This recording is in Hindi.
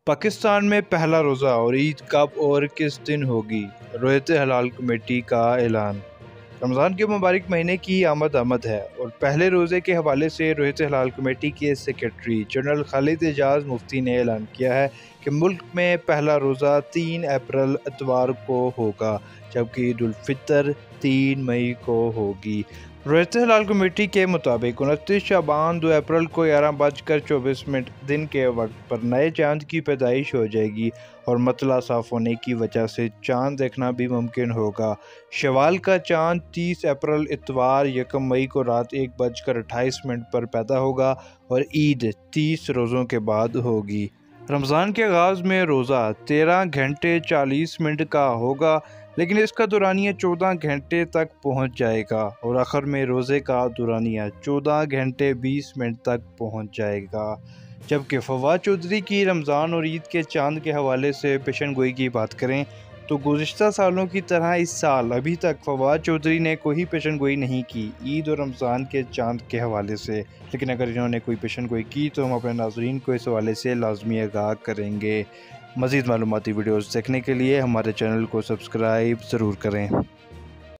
पाकिस्तान में पहला रोज़ा और ईद कब और किस दिन होगी? रोयत हलाल कमेटी का ऐलान। रमज़ान के मुबारक महीने की आमद है और पहले रोज़े के हवाले से रोयत हलाल कमेटी के सेक्रेटरी जनरल खालिद एजाज मुफ्ती ने ऐलान किया है कि मुल्क में पहला रोज़ा 3 अप्रैल इतवार को होगा, जबकि ईद उल फितर 3 मई को होगी। रोयत हलाल कमेटी के मुताबिक 29 शाबान 2 अप्रैल को 11:24 दिन के वक्त पर नए चांद की पैदाइश हो जाएगी और मतला साफ़ होने की वजह से चांद देखना भी मुमकिन होगा। शवाल का चांद 30 अप्रैल इतवार 1 मई को रात 1:28 पर पैदा होगा और ईद 30 रोज़ों के बाद होगी। रमज़ान के आगाज़ में रोज़ा 13 घंटे 40 मिनट का होगा, लेकिन इसका दुरानिया 14 घंटे तक पहुंच जाएगा और आखिर में रोज़े का दुरानिया 14 घंटे 20 मिनट तक पहुंच जाएगा। जबकि फवाद चौधरी की रमज़ान और ईद के चांद के हवाले से पेशन गोई की बात करें तो गुज़िश्ता सालों की तरह इस साल अभी तक फवाद चौधरी ने कोई पेशन गोई नहीं की ईद और रमज़ान के चांद के हवाले से। लेकिन अगर इन्होंने कोई पेशन गोई की तो हम अपने नाज़रीन को इस हवाले से लाजमी आगाह करेंगे। मज़ीद मालूमाती वीडियोज़ देखने के लिए हमारे चैनल को सब्सक्राइब ज़रूर करें।